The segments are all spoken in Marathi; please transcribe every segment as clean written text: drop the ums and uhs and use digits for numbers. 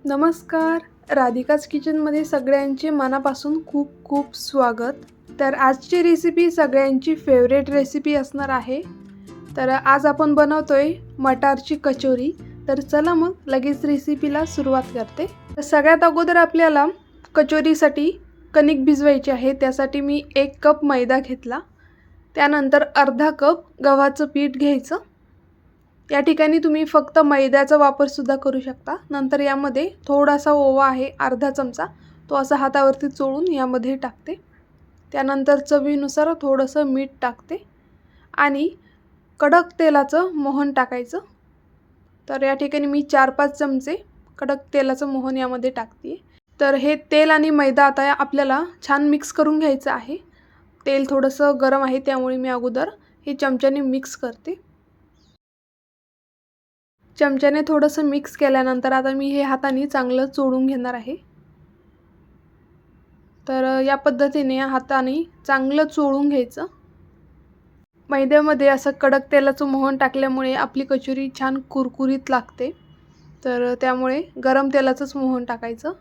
नमस्कार. राधिकाच किचनमध्ये सगळ्यांचे मनापासून खूप खूप स्वागत. तर आजची रेसिपी सगळ्यांची फेवरेट रेसिपी असणार आहे. तर आज आपण बनवतोय मटारची कचोरी. तर चला मग लगेच रेसिपीला सुरुवात करते. तर सगळ्यात अगोदर आपल्याला कचोरीसाठी कणिक भिजवायची आहे. त्यासाठी मी 1 कप मैदा घेतला. त्यानंतर अर्धा कप गव्हाचं पीठ घ्यायचं. या ठिकाणी तुम्ही फक्त मैद्याचा वापरसुद्धा करू शकता. नंतर यामध्ये थोडासा ओवा आहे, अर्धा चमचा, तो असा हातावरती चोळून यामध्ये टाकते. त्यानंतर चवीनुसार थोडंसं मीठ टाकते आणि कडक तेलाचं मोहन टाकायचं. तर या ठिकाणी मी 4-5 चमचे कडक तेलाचं मोहन यामध्ये टाकते. तर हे तेल आणि मैदा आता आपल्याला छान मिक्स करून घ्यायचं आहे. तेल थोडंसं गरम आहे, त्यामुळे मी अगोदर हे चमच्याने मिक्स करते. चमच्याने थोडंसं मिक्स केल्यानंतर आता मी हे हाताने चांगलं चोळून घेणार आहे. तर या पद्धतीने हाताने चांगलं चोळून घ्यायचं. मैद्यामध्ये असं कडक तेलाचं मोहन टाकल्यामुळे आपली कचोरी छान कुरकुरीत लागते. तर त्यामुळे गरम तेलाचंच मोहन टाकायचं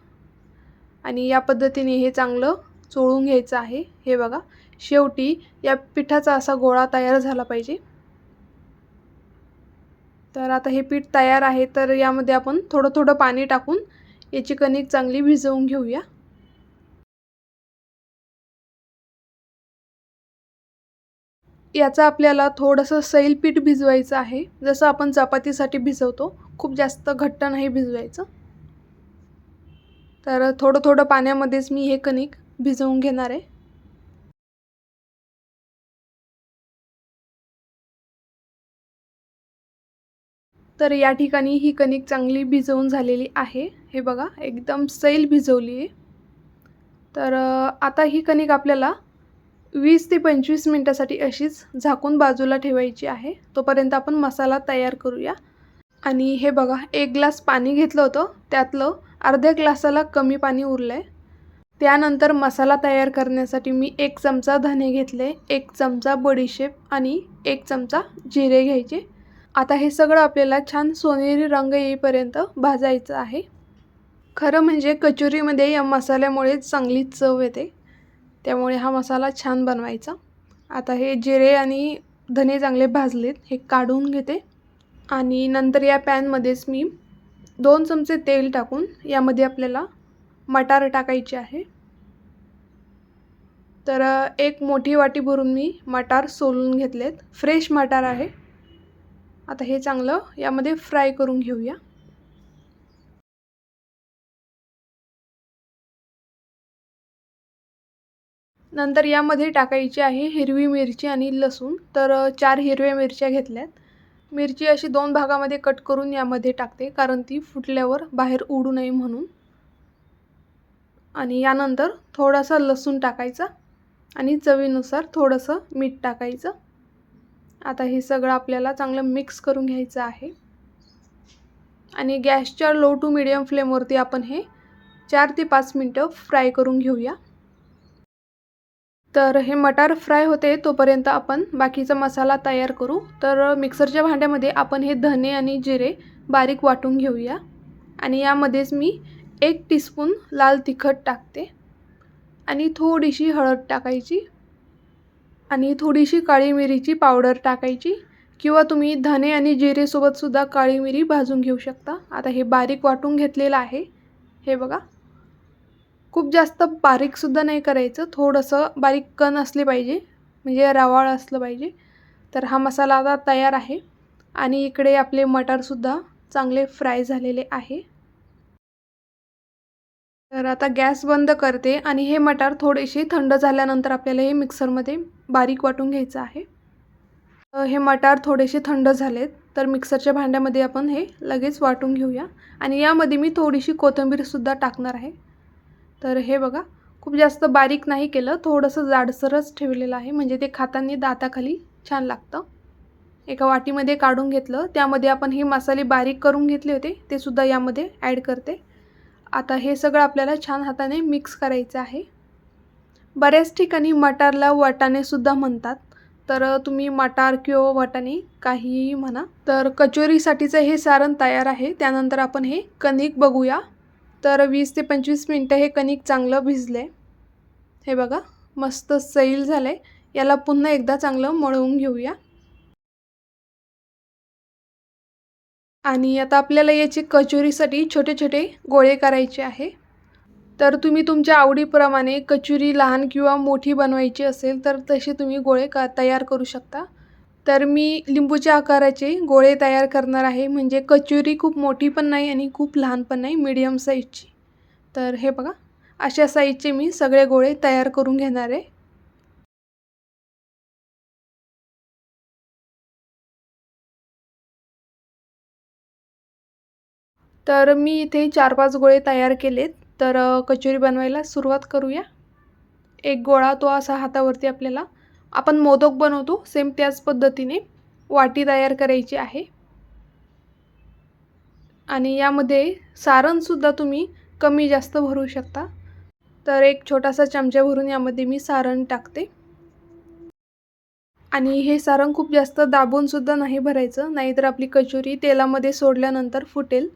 आणि या पद्धतीने हे चांगलं चोळून घ्यायचं आहे. हे बघा, शेवटी या पिठाचा असा गोळा तयार झाला पाहिजे. तर आता हे पीठ तयार आहे. तर यामध्ये आपण थोडं थोडं पाणी टाकून याची कणिक चांगली भिजवून घेऊया. याचा आपल्याला थोडंसं सैल पीठ भिजवायचं आहे, जसं आपण चपातीसाठी भिजवतो. खूप जास्त घट्ट नाही भिजवायचं. तर थोडं थोडं पाण्यामध्येच मी हे कणिक भिजवून घेणार आहे. तर या ठिकाणी ही कणिक चांगली भिजवून झालेली आहे. हे बघा, एकदम सैल भिजवली आहे. तर आता ही कणिक आपल्याला 20 ते 25 मिनिटासाठी अशीच झाकून बाजूला ठेवायची आहे. तोपर्यंत आपण मसाला तयार करूया. आणि हे बघा, 1 ग्लास पाणी घेतलं होतं, त्यातलं अर्ध्या ग्लासाला कमी पाणी उरलं आहे. त्यानंतर मसाला तयार करण्यासाठी मी 1 चमचा धने घेतले, 1 चमचा बडीशेप आणि 1 चमचा जिरे घ्यायचे. आता हे सगळं आपल्याला छान सोनेरी रंग येईपर्यंत भाजायचं आहे. खरं म्हणजे कचोरीमध्ये या मसाल्यामुळे चांगली चव येते, त्यामुळे हा मसाला छान बनवायचा. आता हे जिरे आणि धने चांगले भाजलेत, हे काढून घेते आणि नंतर या पॅनमध्येच मी 2 चमचे तेल टाकून यामध्ये आपल्याला मटार टाकायचे आहे. तर 1 मोठी वाटी भरून मी मटार सोलून घेतलेत. फ्रेश मटार आहे. आता हे चांगलं यामध्ये फ्राय करून घेऊया. नंतर यामध्ये टाकायची आहे हिरवी मिरची आणि लसूण. तर 4 हिरव्या मिरच्या घेतल्यात. मिरची अशी 2 भागामध्ये कट करून यामध्ये टाकते, कारण ती फुटल्यावर बाहेर उडू नये म्हणून. आणि यानंतर थोडासा लसूण टाकायचा आणि चवीनुसार थोडंसं मीठ टाकायचं. आता हे सगळं आपल्याला चांगलं मिक्स करून घ्यायचं आहे आणि गॅसच्या लो टू मीडियम फ्लेमवरती आपण हे 4 ते 5 मिनटं फ्राय करून घेऊया. तर हे मटार फ्राय होते तोपर्यंत आपण बाकीचा मसाला तयार करू. तर मिक्सरच्या भांड्यामध्ये आपण हे धने आणि जिरे बारीक वाटून घेऊया आणि यामध्येच मी 1 टीस्पून लाल तिखट टाकते आणि थोडीशी हळद टाकायची आणि थोडीशी काळी मिरीची पावडर टाकायची, किंवा तुम्ही धने आणि जिरेसोबतसुद्धा काळी मिरी भाजून घेऊ शकता. आता हे बारीक वाटून घेतलेलं आहे. हे बघा, खूप जास्त बारीकसुद्धा नाही करायचं, थोडंसं बारीक कण असले पाहिजे, म्हणजे रवाळ असलं पाहिजे. तर हा मसाला आता तयार आहे आणि इकडे आपले मटारसुद्धा चांगले फ्राय झालेले आहे. तर आता गॅस बंद करते आणि हे मटार थोडेसे थंड झाल्यानंतर आपल्याला हे मिक्सरमध्ये बारीक वाटून घ्यायचं आहे. हे मटार थोडेसे थंड झालेत, तर मिक्सरच्या भांड्यामध्ये आपण हे लगेच वाटून घेऊया आणि यामध्ये मी थोडीशी कोथिंबीरसुद्धा टाकणार आहे. तर हे बघा, खूप जास्त बारीक नाही केलं, थोडंसं जाडसरच ठेवलेलं आहे, म्हणजे ते खाताना दाताखाली छान लागतं. एका वाटीमध्ये काढून घेतलं, त्यामध्ये आपण हे मसाले बारीक करून घेतले होते ते सुद्धा यामध्ये ॲड करते. आता हे सगळं आपल्याला छान हाताने मिक्स करायचं आहे. बऱ्याच ठिकाणी मटारला वाटाणेसुद्धा म्हणतात, तर तुम्ही मटार किंवा वाटाणे काहीही म्हणा. तर कचोरीसाठीचं हे सारण तयार आहे. त्यानंतर आपण हे कणिक बघूया. तर 20 ते 25 मिनटं हे कणिक चांगलं भिजले. हे बघा मस्त सैल झाले. याला पुन्हा एकदा चांगलं मळवून घेऊया. आणि आता आपल्याला याची कचोरीसाठी छोटे छोटे गोळे करायचे आहे. तर तुम्ही तुमच्या आवडीप्रमाणे कचोरी लहान किंवा मोठी बनवायची असेल तर तसे तुम्ही गोळे तयार करू शकता. तर मी लिंबूच्या आकाराचे गोळे तयार करणार आहे. म्हणजे कचोरी खूप मोठी पण नाही आणि खूप लहान पण नाही, मीडियम साईजची. तर हे बघा अशा साईजचे मी सगळे गोळे तयार करून घेणार आहे. तर मी इथे 4-5 गोळे तयार केलेत. तर कचोरी बनवायला सुरुवात करूया. एक गोळा तो असा हातावरती आपल्याला आपण मोदक बनवतो सेम त्याच पद्धतीने वाटी तयार करायची आहे. आणि यामध्ये सारणसुद्धा तुम्ही कमी जास्त भरू शकता. तर एक छोटासा चमचा भरून यामध्ये मी सारण टाकते. आणि हे सारण खूप जास्त दाबूनसुद्धा नाही भरायचं, नाहीतर आपली कचोरी तेलामध्ये सोडल्यानंतर फुटेल.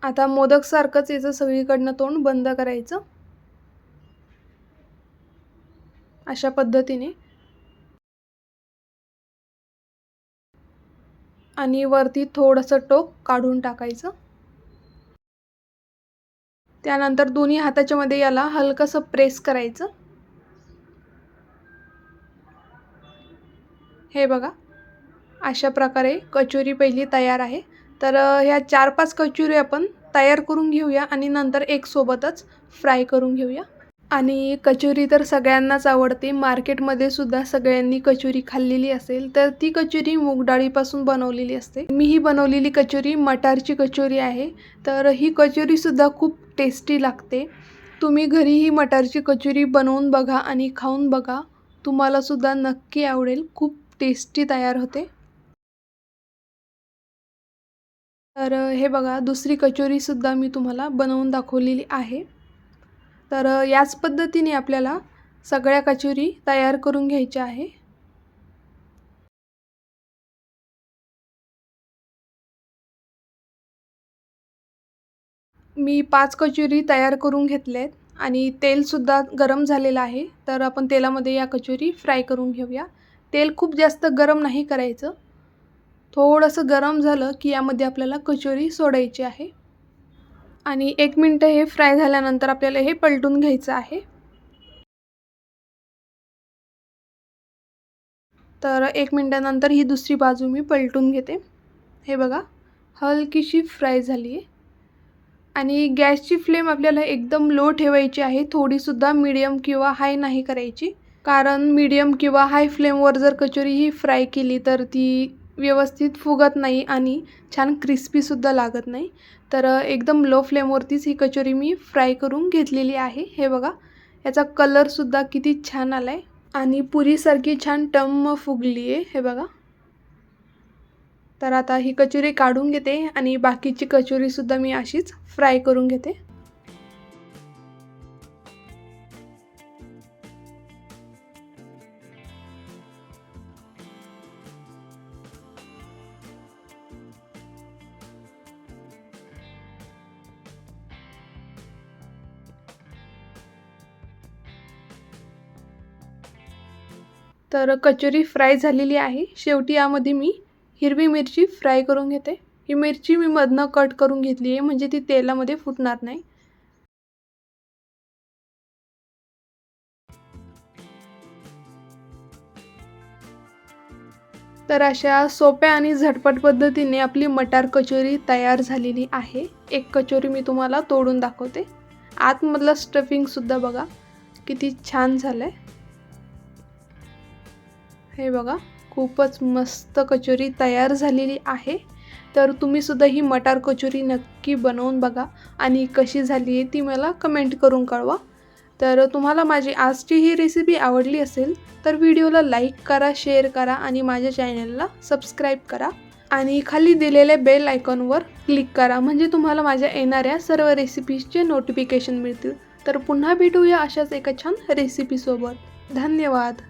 आता मोदकसारखंच याचं सगळीकडनं तोंड बंद करायचं अशा पद्धतीने. आणि वरती थोडंसं टोक काढून टाकायचं. त्यानंतर दोन्ही हाताच्या मध्ये याला हलकंसं प्रेस करायचं. हे बघा अशा प्रकारे कचोरी पहिली तयार आहे. तर ह्या 4-5 कचोरी आपण तयार करून घेऊया आणि नंतर एक सोबतच फ्राय करून घेऊया. आणि कचोरी तर सगळ्यांनाच आवडते. मार्केटमध्ये सुद्धा सगळ्यांनी कचोरी खाल्लेली असेल तर ती कचोरी मूग डाळीपासून बनवलेली असते. मी ही बनवलेली कचोरी मटारची कचोरी आहे. तर ही कचोरीसुद्धा खूप टेस्टी लागते. तुम्ही घरी ही मटारची कचोरी बनवून बघा आणि खाऊन बघा. तुम्हालासुद्धा नक्की आवडेल. खूप टेस्टी तयार होते. तर हे बघा दुसरी कचोरीसुद्धा मी तुम्हाला बनवून दाखवलेली आहे. तर याच पद्धतीने आपल्याला सगळ्या कचोरी तयार करून घ्यायच्या आहे. मी 5 कचोरी तयार करून घेतल्यात आणि तेलसुद्धा गरम झालेलं आहे. तर आपण तेलामध्ये या कचोरी फ्राय करून घेऊया. तेल खूप जास्त गरम नाही करायचं. थोडंसं गरम झालं की यामध्ये आपल्याला कचोरी सोडायची आहे. आणि 1 मिनिट हे फ्राय झाल्यानंतर आपल्याला हे पलटून घ्यायचं आहे. तर 1 मिनिटानंतर ही दुसरी बाजू मी पलटून घेते. हे बघा हलकीशी फ्राय झाली आहे. आणि गॅसची फ्लेम आपल्याला एकदम लो ठेवायची आहे. थोडीसुद्धा मीडियम किंवा हाय नाही करायची. कारण मीडियम किंवा हाय फ्लेमवर जर कचोरी ही फ्राय केली तर ती व्यवस्थित फुगत नाही आणि छान क्रिस्पीसुद्धा लागत नाही. तर एकदम लो फ्लेमवरतीच ही कचोरी मी फ्राय करून घेतलेली आहे. हे बघा याचा कलरसुद्धा किती छान आला आहे आणि पुरीसारखी छान टम्म फुगली आहे. हे बघा. तर आता ही कचोरी काढून घेते आणि बाकीची कचोरीसुद्धा मी अशीच फ्राय करून घेते. तर कचोरी फ्राय झालेली आहे. शेवटी यामध्ये मी हिरवी मिरची फ्राय करून घेते. ही मिरची मी मधनं कट करून घेतली आहे म्हणजे ती तेलामध्ये फुटणार नाही. तर अशा सोप्या आणि झटपट पद्धतीने आपली मटार कचोरी तयार झालेली आहे. एक कचोरी मी तुम्हाला तोडून दाखवते. आतमधलं स्टफिंगसुद्धा बघा किती छान झालं आहे. हे बघा खूपच मस्त कचोरी तयार झालेली आहे. तर तुम्हीसुद्धा ही मटार कचोरी नक्की बनवून बघा आणि कशी झाली आहे ती मला कमेंट करून कळवा. तर तुम्हाला माझी आजची ही रेसिपी आवडली असेल तर व्हिडिओला लाईक करा, शेअर करा आणि माझ्या चॅनलला सबस्क्राईब करा. आणि खाली दिलेल्या बेल आयकॉनवर क्लिक करा म्हणजे तुम्हाला माझ्या येणाऱ्या सर्व रेसिपीजचे नोटिफिकेशन मिळतील. तर पुन्हा भेटूया अशाच एका छान रेसिपीसोबत. धन्यवाद.